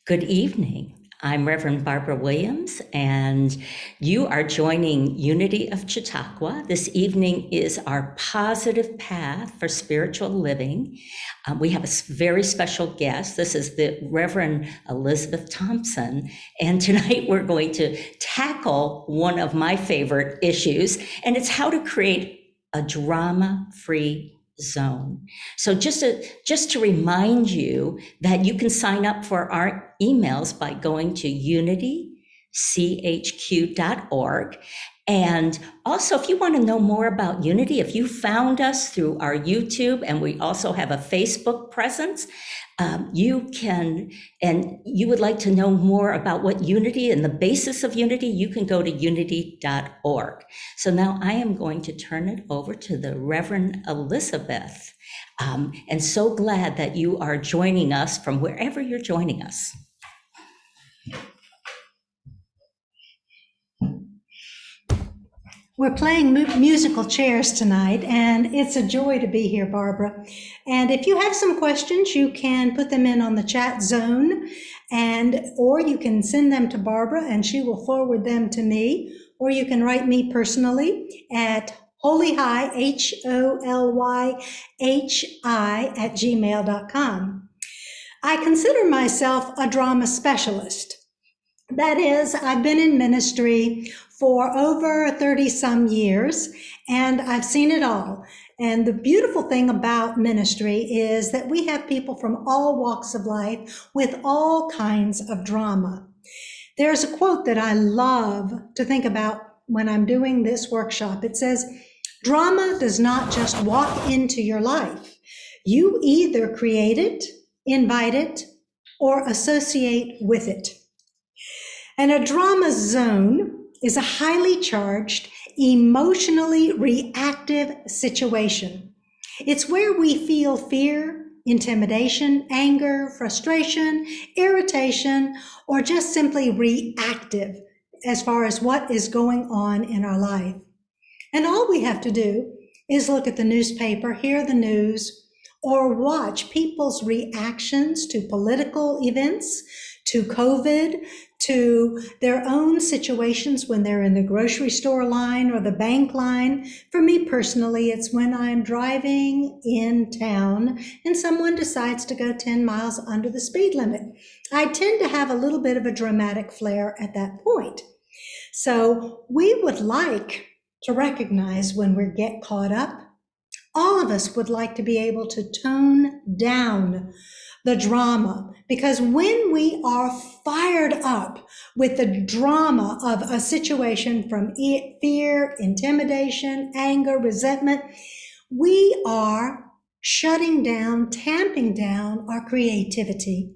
Good evening. I'm Reverend Barbara Williams, and you are joining Unity of Chautauqua. This evening is our positive path for spiritual living. We have a very special guest. This is the Reverend Elizabeth Thompson, and tonight we're going to tackle one of my favorite issues, and it's how to create a drama-free zone. So just to remind you that you can sign up for our emails by going to unitychq.org. And also, if you want to know more about Unity, if you found us through our YouTube, and we also have a Facebook presence, you can, and you would like to know more about what Unity and the basis of Unity, you can go to unity.org. So now I am going to turn it over to the Reverend Elizabeth. And so glad that you are joining us from wherever you're joining us. We're playing musical chairs tonight, and it's a joy to be here, Barbara. And if you have some questions, you can put them in on the chat zone, or you can send them to Barbara, and she will forward them to me, or you can write me personally at holyhi, HOLYHI @gmail.com. I consider myself a drama specialist. That is, I've been in ministry for over 30 some years, and I've seen it all. And the beautiful thing about ministry is that we have people from all walks of life with all kinds of drama. There's a quote that I love to think about when I'm doing this workshop. It says, "Drama does not just walk into your life. You either create it, invite it, or associate with it." And a drama zone is a highly charged, emotionally reactive situation. It's where we feel fear, intimidation, anger, frustration, irritation, or just simply reactive as far as what is going on in our life. And all we have to do is look at the newspaper, hear the news, or watch people's reactions to political events, to COVID, to their own situations when they're in the grocery store line or the bank line. For me personally, it's when I'm driving in town and someone decides to go 10 miles under the speed limit. I tend to have a little bit of a dramatic flair at that point. So we would like to recognize when we get caught up. All of us would like to be able to tone down the drama, because when we are fired up with the drama of a situation from fear, intimidation, anger, resentment, we are shutting down, tamping down our creativity,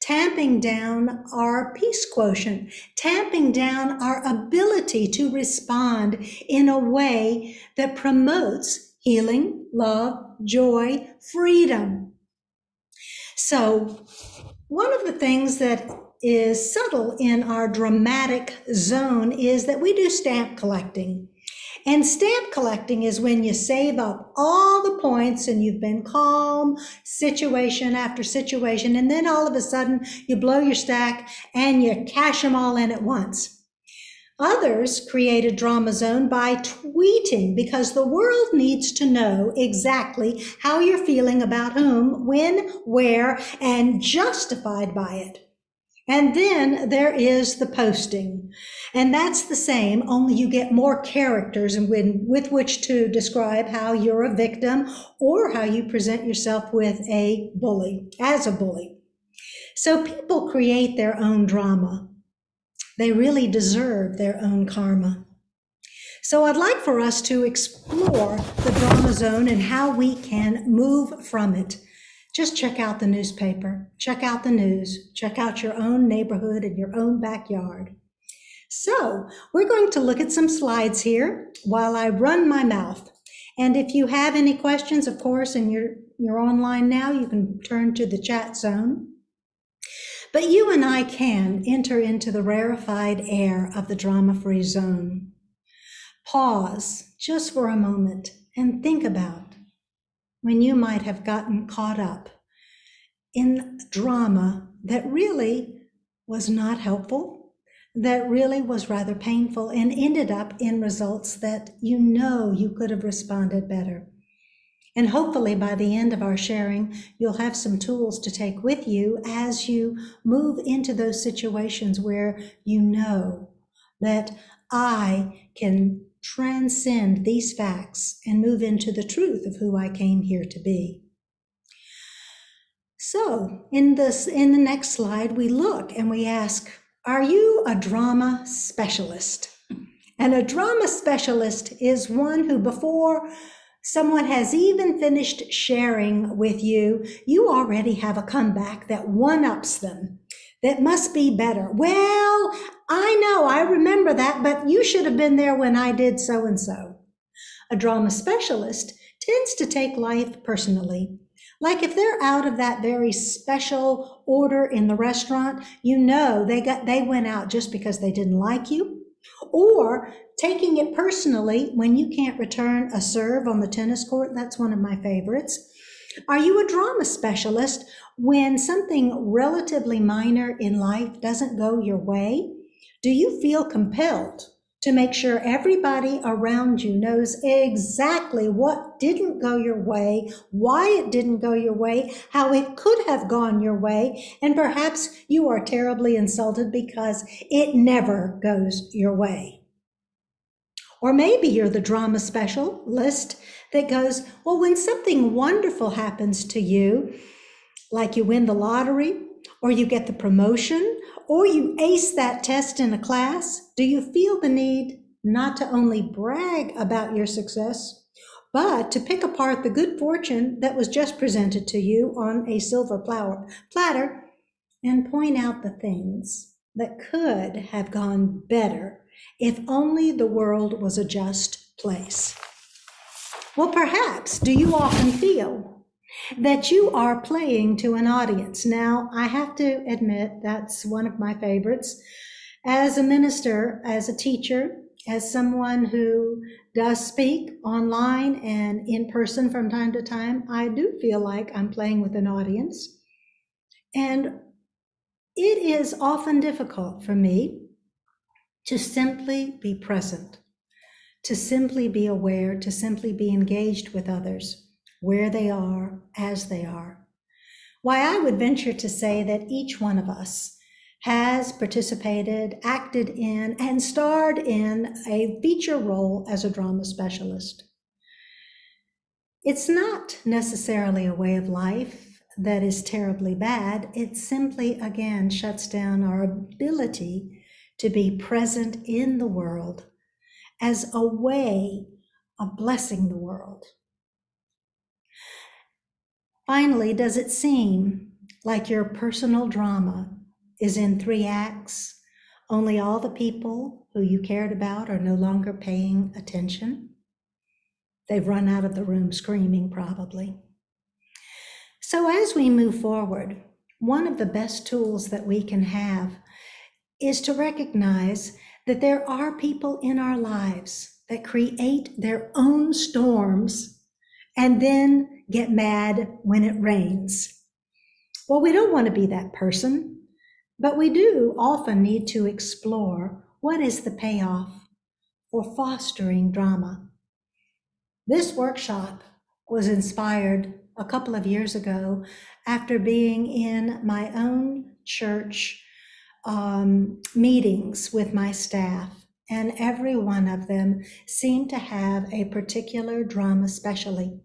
tamping down our peace quotient, tamping down our ability to respond in a way that promotes healing, love, joy, freedom. So one of the things that is subtle in our dramatic zone is that we do stamp collecting. And stamp collecting is when you save up all the points and you've been calm, situation after situation, and then all of a sudden you blow your stack and you cash them all in at once. Others create a drama zone by tweeting, because the world needs to know exactly how you're feeling about whom, when, where, and justified by it. And then there is the posting. And that's the same, only you get more characters with which to describe how you're a victim or how you present yourself with a bully, as a bully. So people create their own drama. They really deserve their own karma. So I'd like for us to explore the drama zone and how we can move from it. Just check out the newspaper, check out the news, check out your own neighborhood and your own backyard. So we're going to look at some slides here while I run my mouth. And if you have any questions, of course, and you're online now, you can turn to the chat zone. But you and I can enter into the rarefied air of the drama-free zone. Pause just for a moment and think about when you might have gotten caught up in drama that really was not helpful, that really was rather painful, and ended up in results that you could have responded better. And hopefully by the end of our sharing, you'll have some tools to take with you as you move into those situations where you know that I can transcend these facts and move into the truth of who I came here to be. So in the next slide, we look and we ask, are you a drama specialist? And a drama specialist is one who, before someone has even finished sharing with you, you already have a comeback that one-ups them, that must be better. Well, I know, I remember that, but you should have been there when I did so-and-so. A drama specialist tends to take life personally. Like if they're out of that very special order in the restaurant, they went out just because they didn't like you, or taking it personally when you can't return a serve on the tennis court. That's one of my favorites. Are you a drama specialist when something relatively minor in life doesn't go your way? Do you feel compelled to make sure everybody around you knows exactly what didn't go your way, why it didn't go your way, how it could have gone your way, and perhaps you are terribly insulted because it never goes your way? Or maybe you're the drama specialist that goes, well, when something wonderful happens to you, like you win the lottery, or you get the promotion, or you ace that test in a class, do you feel the need not to only brag about your success, but to pick apart the good fortune that was just presented to you on a silver platter and point out the things that could have gone better if only the world was a just place? Well, perhaps do you often feel that you are playing to an audience? Now, I have to admit that's one of my favorites. As a minister, as a teacher, as someone who does speak online and in person from time to time, I do feel like I'm playing with an audience. And it is often difficult for me to simply be present, to simply be aware, to simply be engaged with others where they are, as they are. Why, I would venture to say that each one of us has participated, acted in, and starred in a feature role as a drama specialist. It's not necessarily a way of life that is terribly bad. It simply, again, shuts down our ability to be present in the world as a way of blessing the world. Finally, does it seem like your personal drama is in 3 acts, only all the people who you cared about are no longer paying attention? They've run out of the room screaming, probably. So as we move forward, one of the best tools that we can have is to recognize that there are people in our lives that create their own storms and then get mad when it rains. Well, we don't want to be that person, but we do often need to explore what is the payoff for fostering drama. This workshop was inspired a couple of years ago after being in my own church meetings with my staff, and every one of them seemed to have a particular drama specialty.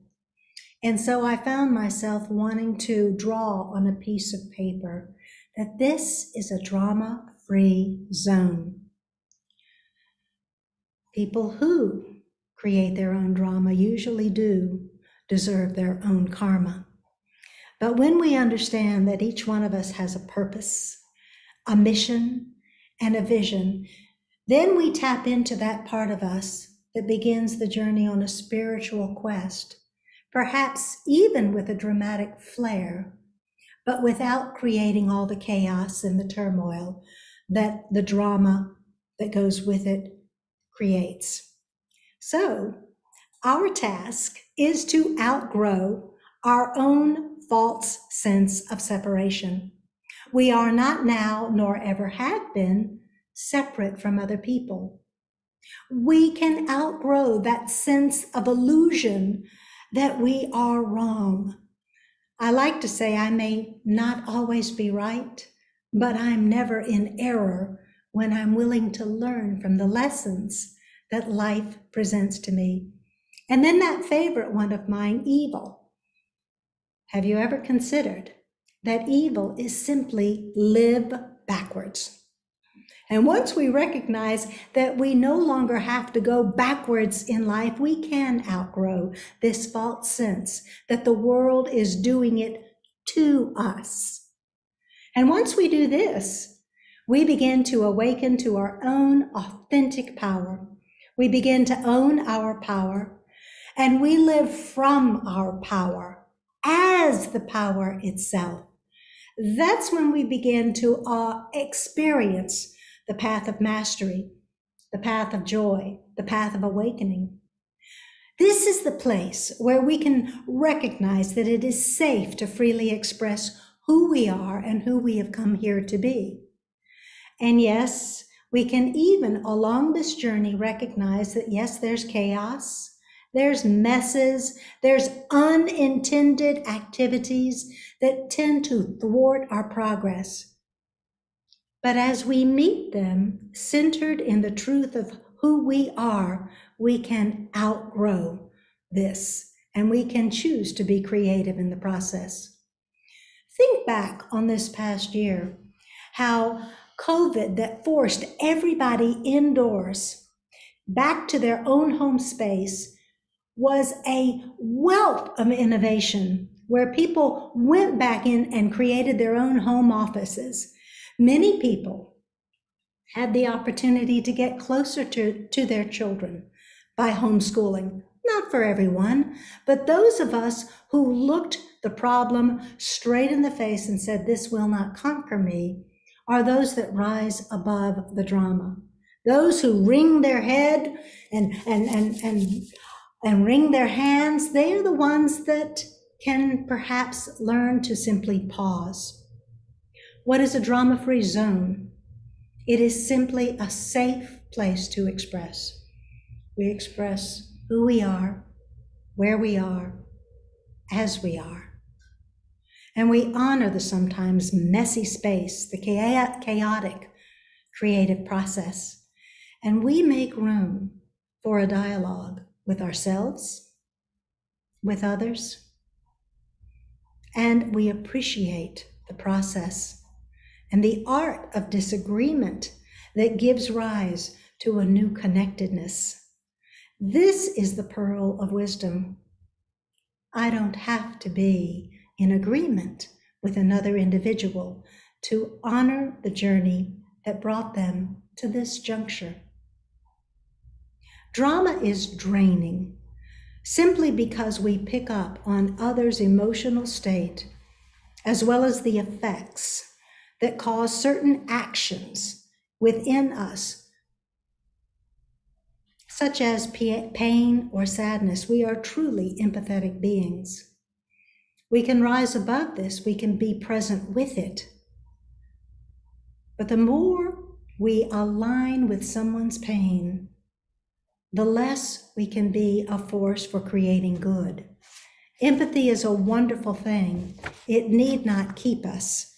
And so I found myself wanting to draw on a piece of paper that this is a drama-free zone. People who create their own drama usually do deserve their own karma. But when we understand that each one of us has a purpose, a mission, and a vision, then we tap into that part of us that begins the journey on a spiritual quest, perhaps even with a dramatic flair, but without creating all the chaos and the turmoil that the drama that goes with it creates. So, our task is to outgrow our own false sense of separation. We are not now, nor ever have been, separate from other people. We can outgrow that sense of illusion that we are wrong. I like to say I may not always be right, but I'm never in error when I'm willing to learn from the lessons that life presents to me. And then that favorite one of mine, evil. Have you ever considered that evil is simply live backwards? And once we recognize that we no longer have to go backwards in life, we can outgrow this false sense that the world is doing it to us. And once we do this, we begin to awaken to our own authentic power. We begin to own our power, and we live from our power as the power itself. That's when we begin to experience the path of mastery, the path of joy, the path of awakening. This is the place where we can recognize that it is safe to freely express who we are and who we have come here to be. And yes, we can even along this journey recognize that yes, there's chaos, there's messes, there's unintended activities that tend to thwart our progress. But as we meet them, centered in the truth of who we are, we can outgrow this, and we can choose to be creative in the process. Think back on this past year, how COVID that forced everybody indoors back to their own home space was a wealth of innovation where people went back in and created their own home offices. Many people had the opportunity to get closer to their children by homeschooling. Not for everyone, but those of us who looked the problem straight in the face and said, this will not conquer me, are those that rise above the drama. Those who wring their head and wring their hands, they are the ones that can perhaps learn to simply pause. What is a drama-free zone? It is simply a safe place to express. We express who we are, where we are, as we are. And we honor the sometimes messy space, the chaotic creative process. And we make room for a dialogue with ourselves, with others, and we appreciate the process and the art of disagreement that gives rise to a new connectedness. This is the pearl of wisdom. I don't have to be in agreement with another individual to honor the journey that brought them to this juncture. Drama is draining simply because we pick up on others' emotional state as well as the effects that cause certain actions within us, such as pain or sadness. We are truly empathetic beings. We can rise above this, we can be present with it. But the more we align with someone's pain, the less we can be a force for creating good. Empathy is a wonderful thing. It need not keep us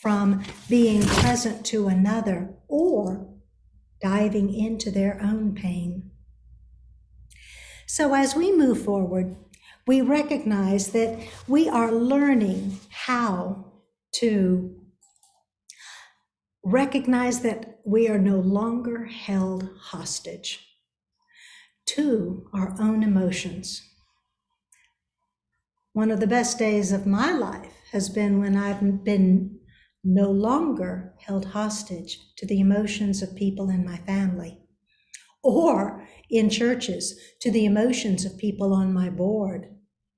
from being present to another or diving into their own pain. So as we move forward, we recognize that we are learning how to recognize that we are no longer held hostage to our own emotions. One of the best days of my life has been when I've been no longer held hostage to the emotions of people in my family, or in churches, to the emotions of people on my board,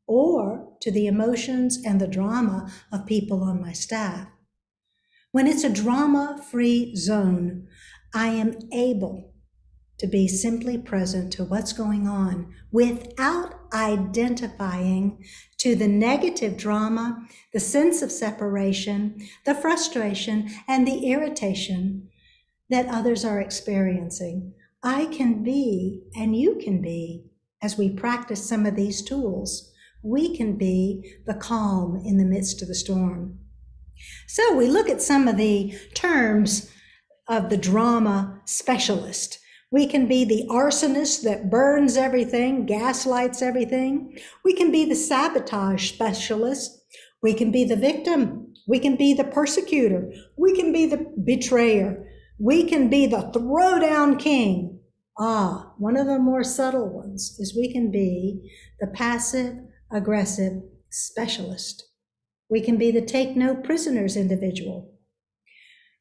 or to the emotions and the drama of people on my staff. When it's a drama-free zone, I am able to be simply present to what's going on without identifying to the negative drama, the sense of separation, the frustration, and the irritation that others are experiencing. I can be, and you can be, as we practice some of these tools, we can be the calm in the midst of the storm. So we look at some of the terms of the drama specialist. We can be the arsonist that burns everything, gaslights everything. We can be the sabotage specialist. We can be the victim. We can be the persecutor. We can be the betrayer. We can be the throwdown king. One of the more subtle ones is we can be the passive aggressive specialist. We can be the take no prisoners individual.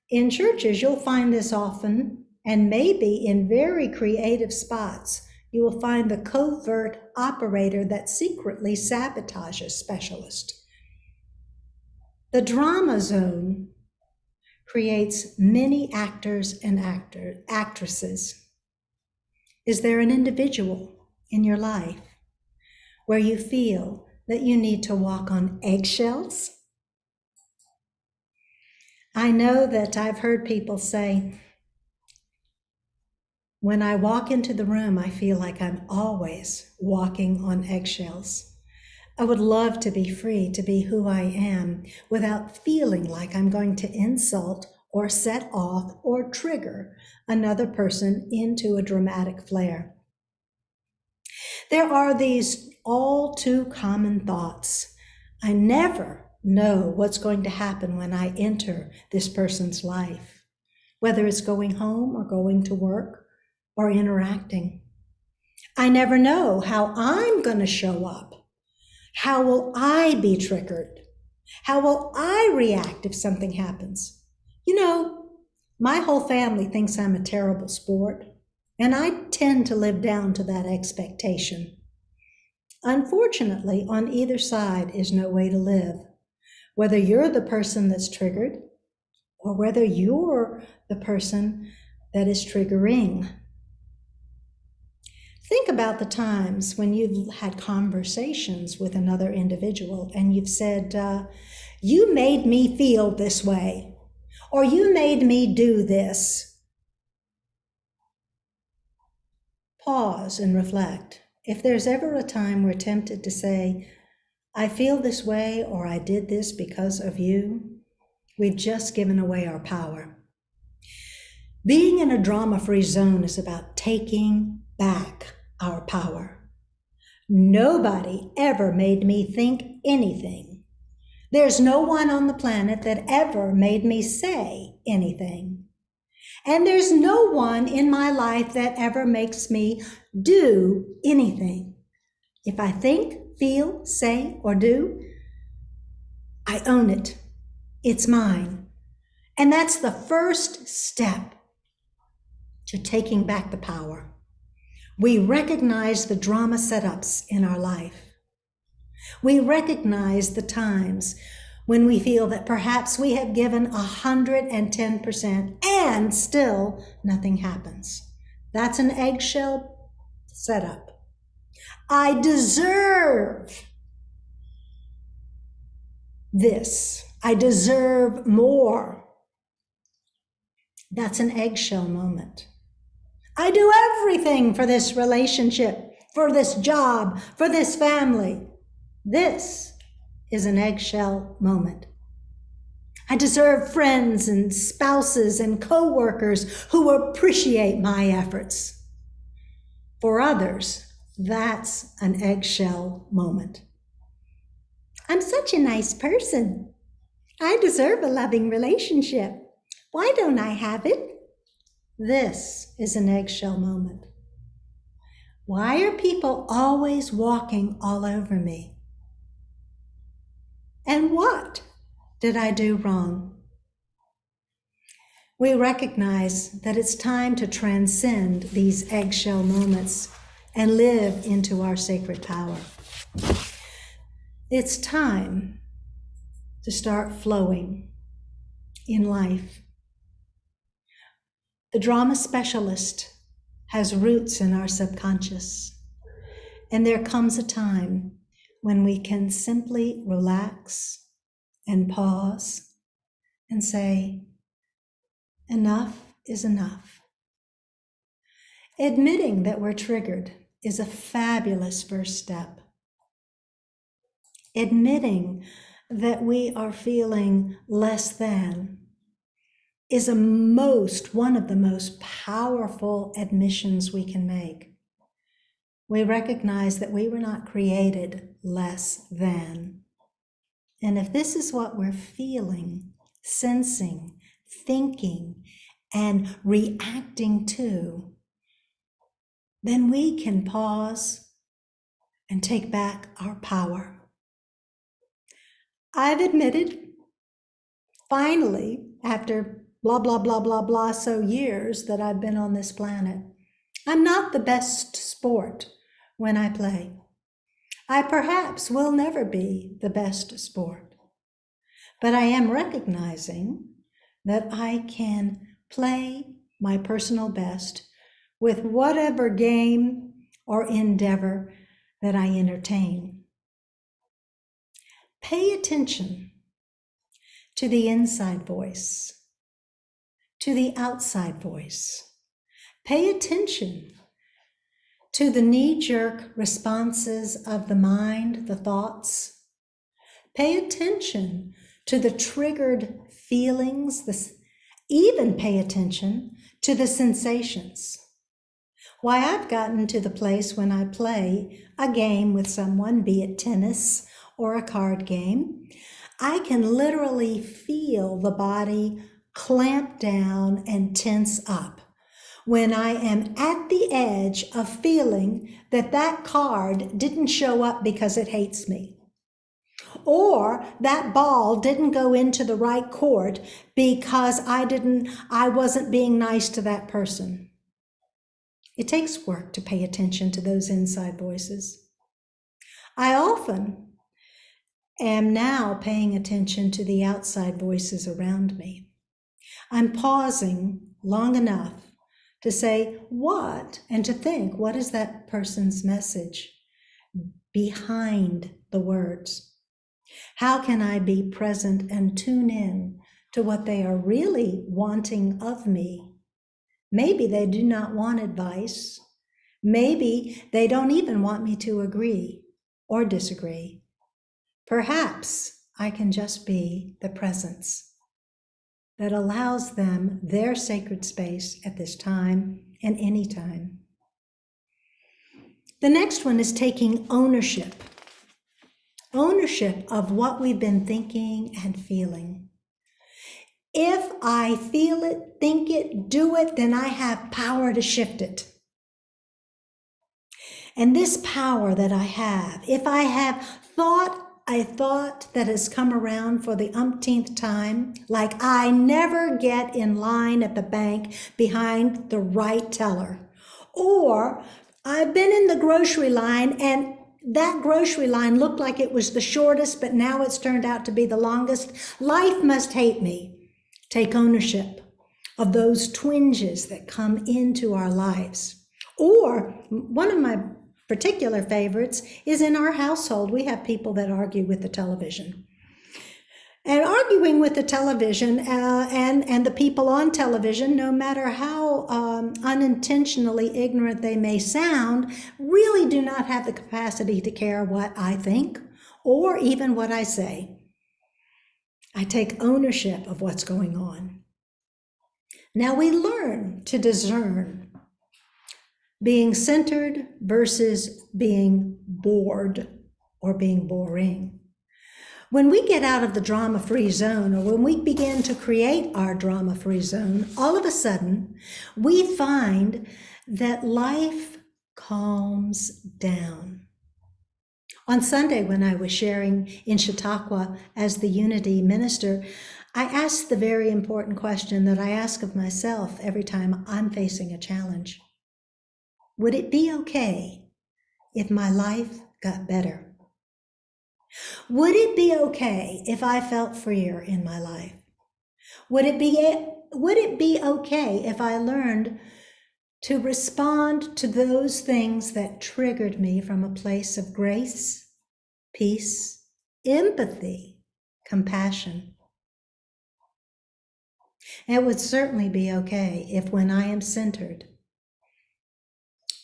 In churches, you'll find this often, and maybe in very creative spots, you will find the covert operator that secretly sabotages specialist. The drama zone creates many actors and actresses. Is there an individual in your life where you feel that you need to walk on eggshells? I know that I've heard people say, when I walk into the room, I feel like I'm always walking on eggshells. I would love to be free to be who I am without feeling like I'm going to insult or set off or trigger another person into a dramatic flare. There are these all too common thoughts. I never know what's going to happen when I enter this person's life, whether it's going home or going to work or interacting. I never know how I'm going to show up. How will I be triggered? How will I react if something happens? You know, my whole family thinks I'm a terrible sport, and I tend to live down to that expectation. Unfortunately, on either side is no way to live. Whether you're the person that's triggered or whether you're the person that is triggering. Think about the times when you've had conversations with another individual and you've said, you made me feel this way, or you made me do this. Pause and reflect. If there's ever a time we're tempted to say, I feel this way, or I did this because of you, we've just given away our power. Being in a drama-free zone is about taking back our power. Nobody ever made me think anything. There's no one on the planet that ever made me say anything. And there's no one in my life that ever makes me do anything. If I think, feel, say, or do, I own it. It's mine. And that's the first step to taking back the power. We recognize the drama setups in our life. We recognize the times when we feel that perhaps we have given 110% and still nothing happens. That's an eggshell setup. I deserve this. I deserve more. That's an eggshell moment. I do everything for this relationship, for this job, for this family. This is an eggshell moment. I deserve friends and spouses and co-workers who appreciate my efforts. For others, that's an eggshell moment. I'm such a nice person. I deserve a loving relationship. Why don't I have it? This is an eggshell moment. Why are people always walking all over me? And what did I do wrong? We recognize that it's time to transcend these eggshell moments and live into our sacred power. It's time to start flowing in life. The drama specialist has roots in our subconscious. And there comes a time when we can simply relax and pause and say, enough is enough. Admitting that we're triggered is a fabulous first step. Admitting that we are feeling less than is one of the most powerful admissions we can make. We recognize that we were not created less than. And if this is what we're feeling, sensing, thinking, and reacting to, then we can pause and take back our power. I've admitted, finally, after blah, blah, blah, blah, blah, so years that I've been on this planet, I'm not the best sport when I play. I perhaps will never be the best sport, but I am recognizing that I can play my personal best with whatever game or endeavor that I entertain. Pay attention to the inside voice, to the outside voice. Pay attention to the knee-jerk responses of the mind, the thoughts. Pay attention to the triggered feelings, even pay attention to the sensations. Why, I've gotten to the place when I play a game with someone, be it tennis or a card game, I can literally feel the body clamp down and tense up when I am at the edge of feeling that that card didn't show up because it hates me, or that ball didn't go into the right court because I wasn't being nice to that person. It takes work to pay attention to those inside voices. I often am now paying attention to the outside voices around me. I'm pausing long enough to say what, and to think, what is that person's message behind the words? How can I be present and tune in to what they are really wanting of me? Maybe they do not want advice. Maybe they don't even want me to agree or disagree. Perhaps I can just be the presence that allows them their sacred space at this time and any time. The next one is taking ownership. Ownership of what we've been thinking and feeling. If I feel it, think it, do it, then I have power to shift it. And this power that I have, if I have thought a thought that has come around for the umpteenth time, like I never get in line at the bank behind the right teller, or I've been in the grocery line and that grocery line looked like it was the shortest, but now it's turned out to be the longest. Life must hate me. Take ownership of those twinges that come into our lives. Or one of my particular favorites is in our household. We have people that argue with the television. And arguing with the television and the people on television, no matter how unintentionally ignorant they may sound, really do not have the capacity to care what I think or even what I say. I take ownership of what's going on. Now we learn to discern being centered versus being bored or being boring. When we get out of the drama-free zone, or when we begin to create our drama-free zone, all of a sudden we find that life calms down. On Sunday, when I was sharing in Chautauqua as the Unity minister, I asked the very important question that I ask of myself every time I'm facing a challenge. Would it be okay if my life got better? Would it be okay if I felt freer in my life? Would it be okay if I learned to respond to those things that triggered me from a place of grace, peace, empathy, compassion. It would certainly be okay if when I am centered,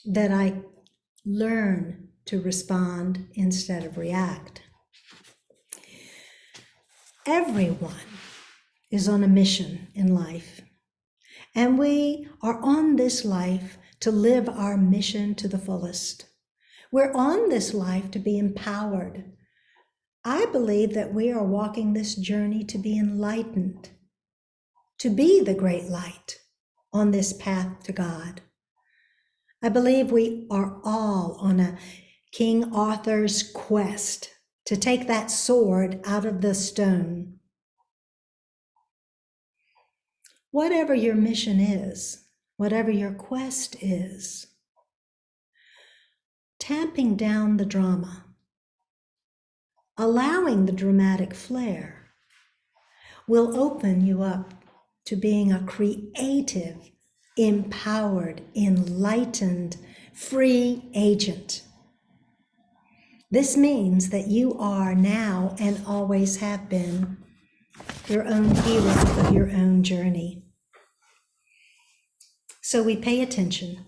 that I learn to respond instead of react. Everyone is on a mission in life, and we are on this life to live our mission to the fullest. We're on this life to be empowered. I believe that we are walking this journey to be enlightened, to be the great light on this path to God. I believe we are all on a King Arthur's quest to take that sword out of the stone. Whatever your mission is, whatever your quest is, tamping down the drama, allowing the dramatic flair, will open you up to being a creative, empowered, enlightened, free agent. This means that you are now and always have been your own hero of your own journey. So we pay attention.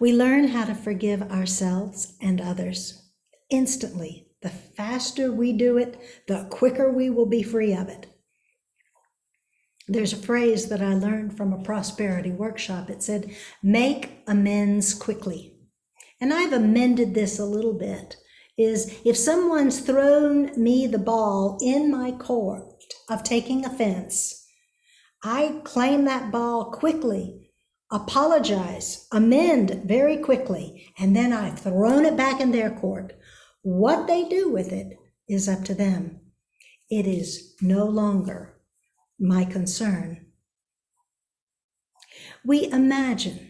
We learn how to forgive ourselves and others instantly. The faster we do it, the quicker we will be free of it. There's a phrase that I learned from a prosperity workshop. It said, make amends quickly. And I've amended this a little bit, is if someone's thrown me the ball in my court of taking offense, I claim that ball quickly, apologize, amend very quickly, and then I've thrown it back in their court. What they do with it is up to them. It is no longer my concern. We imagine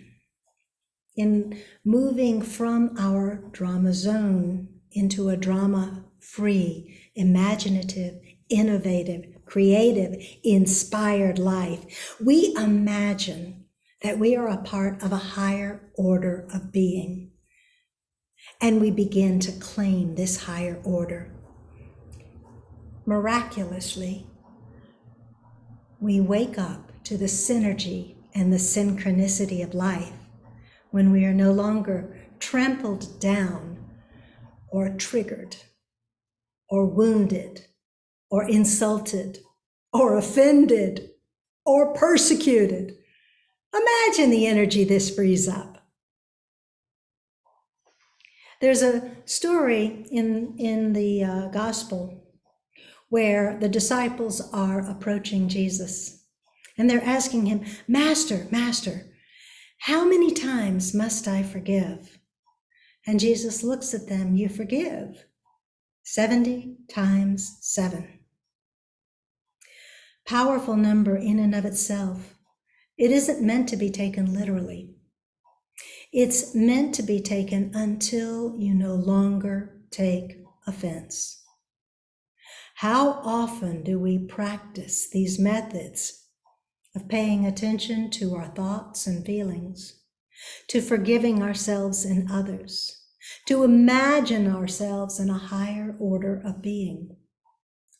in moving from our drama zone into a drama-free, imaginative, innovative, creative, inspired life, we imagine that we are a part of a higher order of being. And we begin to claim this higher order. Miraculously, we wake up to the synergy and the synchronicity of life when we are no longer trampled down or triggered or wounded or insulted or offended or persecuted. Imagine the energy this frees up. There's a story in the gospel where the disciples are approaching Jesus and they're asking him, Master, Master, how many times must I forgive? And Jesus looks at them, you forgive 70 times 7. Powerful number in and of itself. It isn't meant to be taken literally. It's meant to be taken until you no longer take offense. How often do we practice these methods of paying attention to our thoughts and feelings, to forgiving ourselves and others, to imagine ourselves in a higher order of being?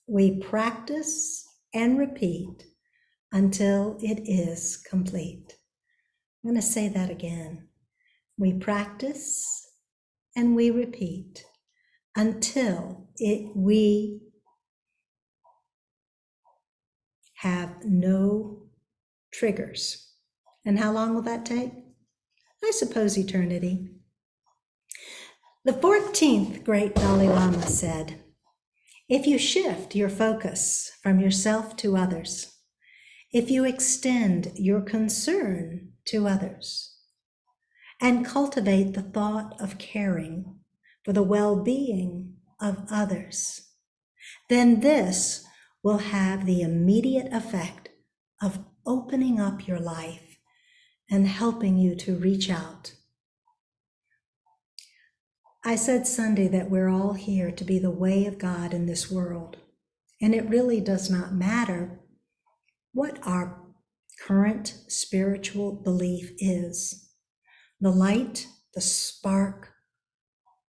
We practice and repeat until it is complete. I'm going to say that again. We practice and we repeat until we have no triggers. And how long will that take? I suppose eternity. The 14th great Dalai Lama said, if you shift your focus from yourself to others, if you extend your concern to others, and cultivate the thought of caring for the well-being of others, then this will have the immediate effect of opening up your life and helping you to reach out. I said Sunday that we're all here to be the way of God in this world, and it really does not matter what our current spiritual belief is. The light, the spark,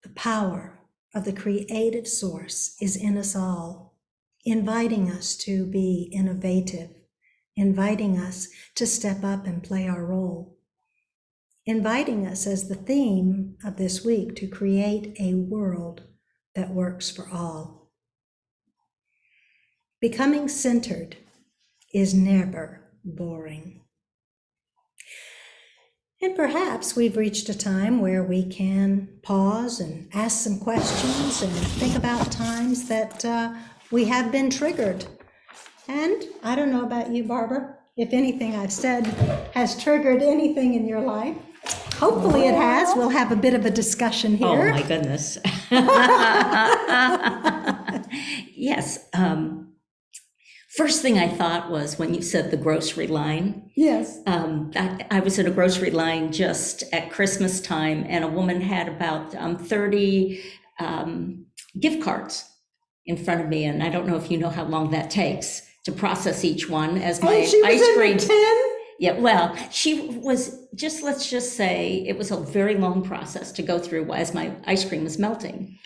the power of the creative source is in us all, inviting us to be innovative, inviting us to step up and play our role, inviting us as the theme of this week to create a world that works for all. Becoming centered is never boring. And perhaps we've reached a time where we can pause and ask some questions and think about times that we have been triggered. And I don't know about you, Barbara, if anything I've said has triggered anything in your life. Hopefully it has. We'll have a bit of a discussion here. Oh, my goodness. Yes. First thing I thought was when you said the grocery line. Yes. I was at a grocery line just at Christmas time, and a woman had about 30 gift cards in front of me. And I don't know if you know how long that takes to process each one as my she was ice in cream. the tin? Yeah, well, she was just, let's just say it was a very long process to go through as my ice cream was melting.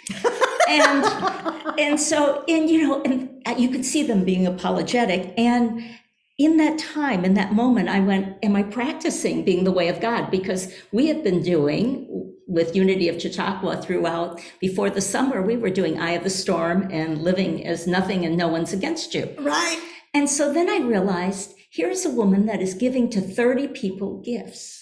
And so, and you could see them being apologetic. And in that time, in that moment, I went, am I practicing being the way of God? Because we have been doing with Unity of Chautauqua throughout, before the summer, we were doing Eye of the Storm and living as nothing and no one's against you. Right. And so then I realized, here's a woman that is giving to 30 people gifts.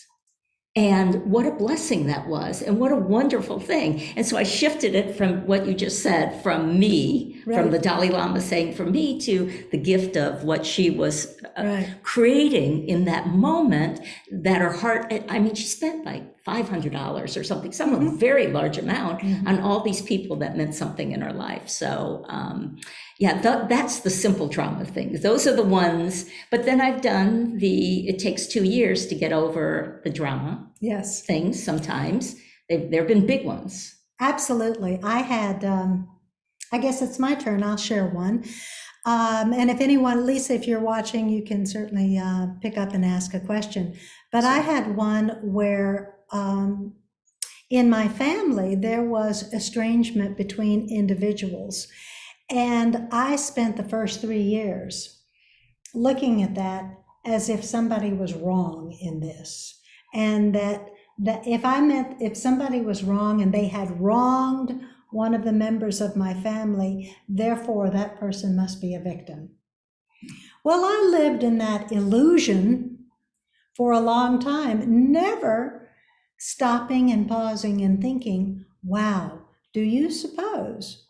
And what a blessing that was, and what a wonderful thing. And so I shifted it from what you just said, from me, right, from the Dalai Lama saying from me, to the gift of what she was creating in that moment, that her heart, I mean, she spent like $500 or something, a very large amount on all these people that meant something in her life. So that's the simple trauma things. Those are the ones, but then I've done it takes 2 years to get over the drama. Yes. Things sometimes. There have been big ones. Absolutely. I had, I guess it's my turn. I'll share one. And if anyone, Lisa, if you're watching, you can certainly pick up and ask a question. But I had one where in my family, there was estrangement between individuals. And I spent the first 3 years looking at that as if somebody was wrong in this. And that if somebody was wrong and they had wronged one of the members of my family, therefore that person must be a victim. Well, I lived in that illusion for a long time, never stopping and pausing and thinking, wow, do you suppose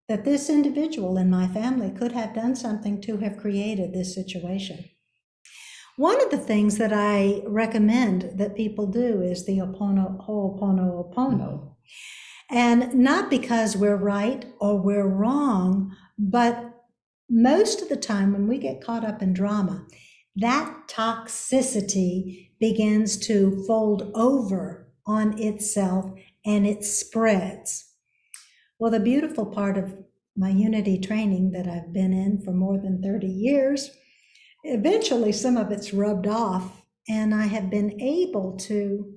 that this individual in my family could have done something to have created this situation? One of the things that I recommend that people do is the Ho'oponopono. And not because we're right or we're wrong, but most of the time when we get caught up in drama, that toxicity begins to fold over on itself and it spreads. Well, the beautiful part of my Unity training that I've been in for more than 30 years, eventually some of it's rubbed off, and I have been able to,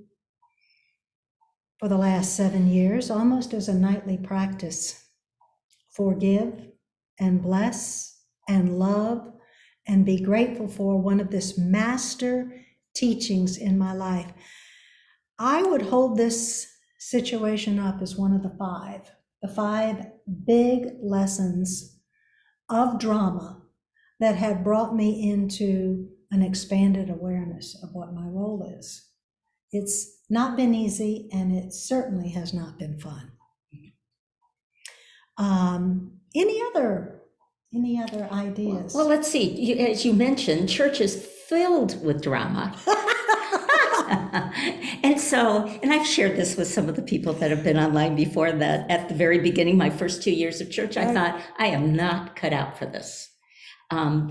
for the last 7 years, almost as a nightly practice, forgive and bless and love and be grateful for one of this master teachings in my life. I would hold this situation up as one of the five big lessons of drama that have brought me into an expanded awareness of what my role is. It's not been easy, and it certainly has not been fun. Any other ideas? Well, let's see. As you mentioned, church is filled with drama. And I've shared this with some of the people that have been online before, that at the very beginning, my first 2 years of church, I thought, I am not cut out for this.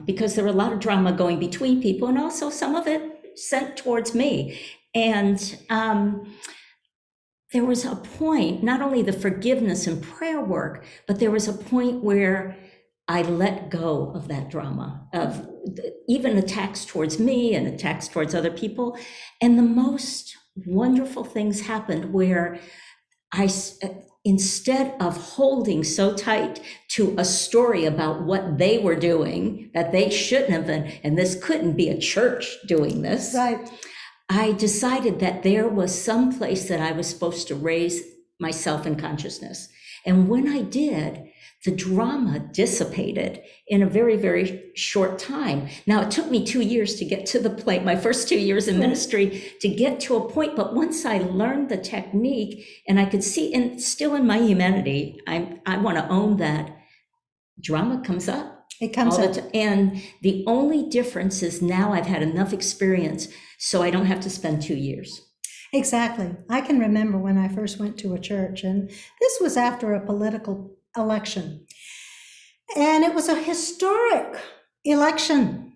Because there were a lot of drama going between people, and also some of it sent towards me. And there was a point, not only the forgiveness and prayer work, but there was a point where I let go of that drama, of even attacks towards me and attacks towards other people. And the most wonderful things happened where instead of holding so tight to a story about what they were doing, that they shouldn't have been, and this couldn't be a church doing this. Right. I decided that there was some place that I was supposed to raise myself in consciousness. And when I did, the drama dissipated in a very, very short time. Now, it took me 2 years to get to the point, my first 2 years in ministry, to get to a point. But once I learned the technique and I could see, and still in my humanity, I want to own that drama comes up. It comes up. And the only difference is now I've had enough experience so I don't have to spend 2 years. Exactly. I can remember when I first went to a church, and this was after a political election. And it was a historic election.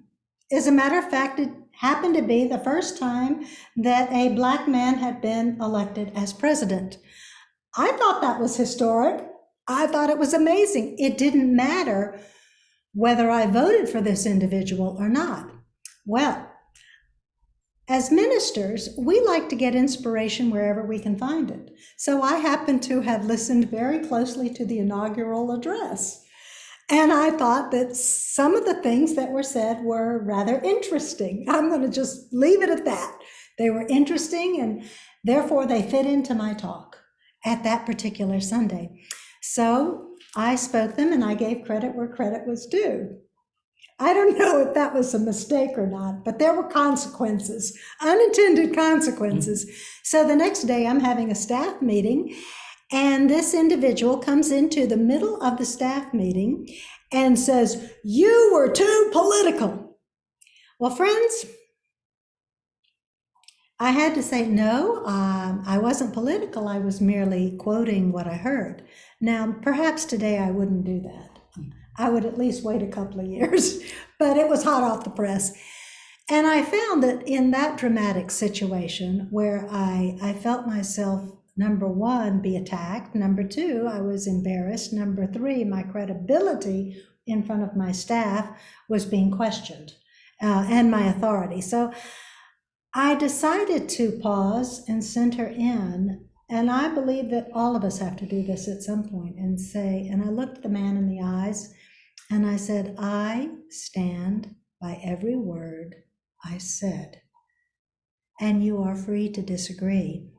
As a matter of fact, it happened to be the first time that a Black man had been elected as president. I thought that was historic. I thought it was amazing. It didn't matter whether I voted for this individual or not. Well, as ministers, we like to get inspiration wherever we can find it. So I happen to have listened very closely to the inaugural address. And I thought that some of the things that were said were rather interesting. I'm going to just leave it at that. They were interesting, and therefore they fit into my talk at that particular Sunday. So I spoke them, and I gave credit where credit was due. I don't know if that was a mistake or not, but there were consequences, unintended consequences. So the next day I'm having a staff meeting, and this individual comes into the middle of the staff meeting and says, "You were too political." Well, friends, I had to say, no, I wasn't political. I was merely quoting what I heard. Now, perhaps today I wouldn't do that. I would at least wait a couple of years, but it was hot off the press. And I found that in that dramatic situation where I felt myself, number one, be attacked, number two, I was embarrassed, number three, my credibility in front of my staff was being questioned, and my authority. So I decided to pause and center in. And I believe that all of us have to do this at some point and say, and I looked the man in the eyes and I said, "I stand by every word I said, and you are free to disagree.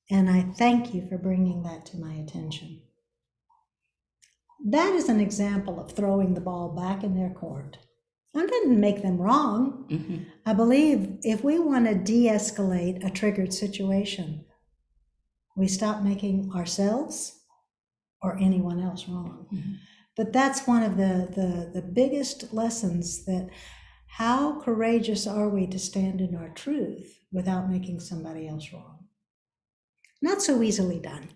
And I thank you for bringing that to my attention." That is an example of throwing the ball back in their court. I didn't make them wrong. Mm-hmm. I believe if we want to de-escalate a triggered situation, we stop making ourselves or anyone else wrong. Mm-hmm. But that's one of the biggest lessons, that how courageous are we to stand in our truth without making somebody else wrong? Not so easily done.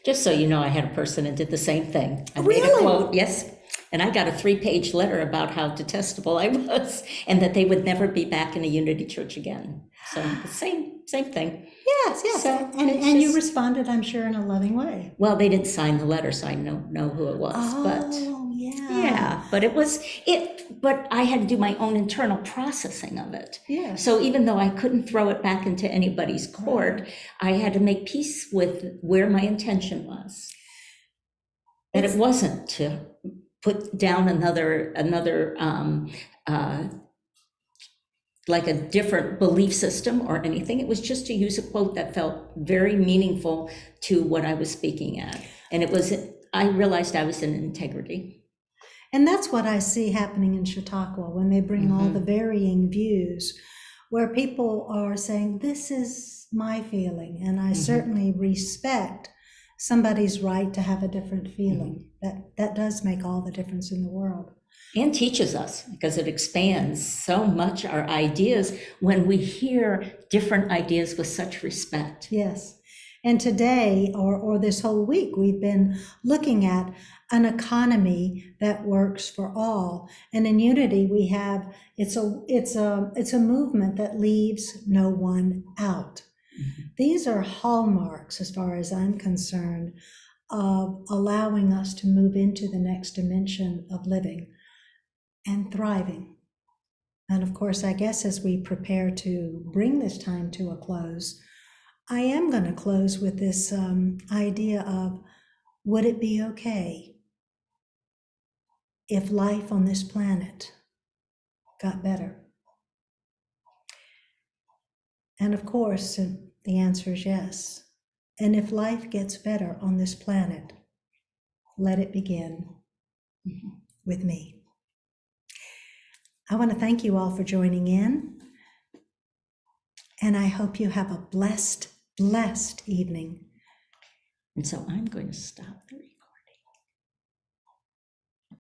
Just so you know, I had a person that did the same thing. I really? made a quote, yes. And I got a 3-page letter about how detestable I was and that they would never be back in a Unity church again. So the same thing. Yes. So, and you responded, I'm sure, in a loving way. Well, they didn't sign the letter, so I know who it was. Yeah, but but I had to do my own internal processing of it. Yeah. So even though I couldn't throw it back into anybody's court, I had to make peace with where my intention was. That it wasn't to put down another like a different belief system or anything. It was just to use a quote that felt very meaningful to what I was speaking at. And I realized I was in integrity. And that's what I see happening in Chautauqua when they bring all the varying views, where people are saying, this is my feeling, and I certainly respect somebody's right to have a different feeling. That does make all the difference in the world. And teaches us, because it expands so much our ideas when we hear different ideas with such respect. Yes. And today, or this whole week, we've been looking at an economy that works for all. And in Unity, we have, it's a movement that leaves no one out. Mm-hmm. These are hallmarks, as far as I'm concerned, of allowing us to move into the next dimension of living and thriving. And of course, I guess as we prepare to bring this time to a close, I am going to close with this idea of, would it be okay if life on this planet got better? And of course, the answer is yes. And if life gets better on this planet, let it begin with me. I want to thank you all for joining in. And I hope you have a blessed, blessed evening. And so I'm going to stop the recording.